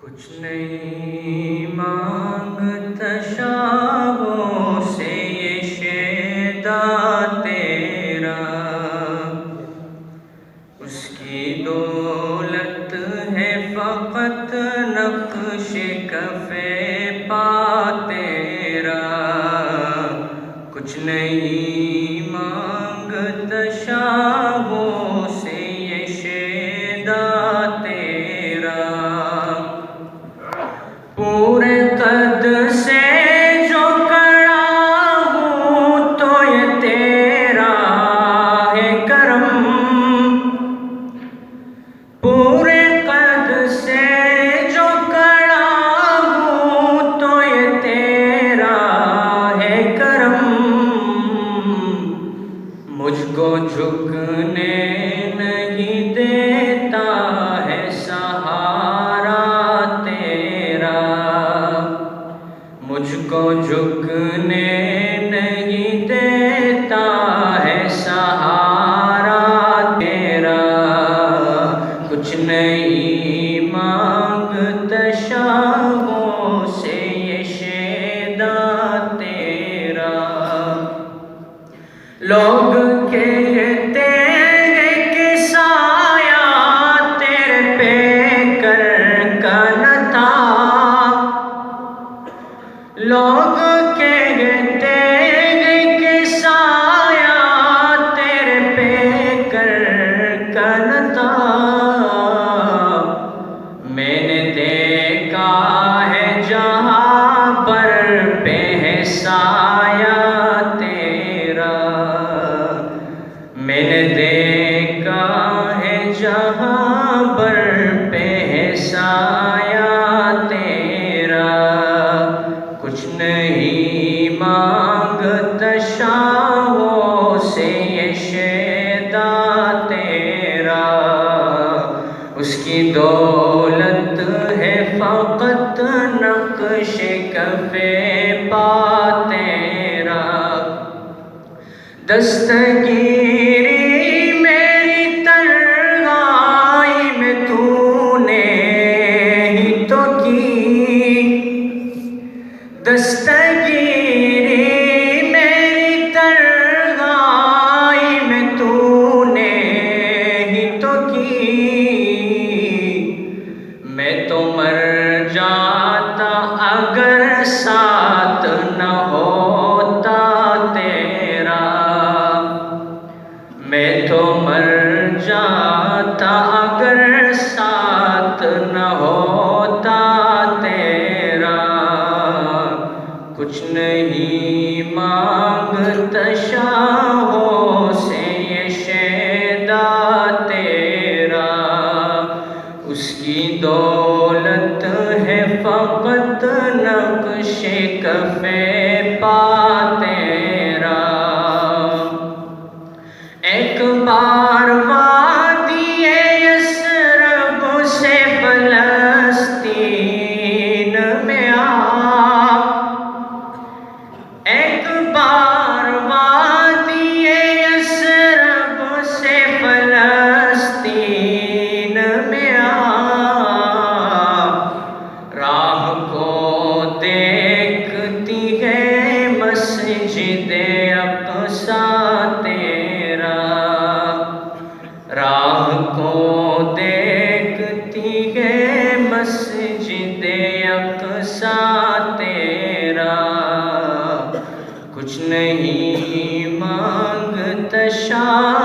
कुछ नहीं मांगता शाहों से ये शेदा तेरा, उसकी दौलत है फ़क़त नक्श कफ़े पा तेरा। कुछ नहीं मांगता शाहों से ये शेदा तेरा, पूरे कद से जो खड़ा हूँ तो ये तेरा है करम। पूरे कद से जो खड़ा हूँ तो ये तेरा है करम। मुझको झुकने नहीं देता है सहारा तेरा, मुझको झुकने नहीं देता है सहारा तेरा। कुछ नहीं मांगता शाहों से ये शेदा तेरा। लोग कहते हैं कि साया तेरे पे कर का न था, लोग कहते हैं कि साया तेरे पे कर का न था। मैंने देखा है जहाँ पर पे है साया तेरा, मैंने देखा है जहाँ पर पे है साया तेरा। कुछ नहीं मांगता शाहों से ये शेदा तेरा, उसकी दौलत है फ़क़त नक्श कफ़े पा तेरा। दस्तगीरी मेरी तन्हाई में तूने ही तो की, दस्तगीरी मेरी तन्हाई में तूने ही तो की। मैं तो मर जाता अगर साथ न होता तेरा, मैं तो मर जाता अगर साथ न होता तेरा। कुछ नहीं मांगता शाहों से ये शेदा तेरा, उसकी दौलत है फ़क़त नक्श कफ़े पा तेरा। एक बार वादिए यसरब से फ़लस्तीन में आ, एक बार वादिए यसरब से फ़लस्तीन में आ। राह को देखती है मस्जिद अक़सा तेरा, राह को देखती है मस्जिद अक़सा तेरा। कुछ नहीं मांगता शाह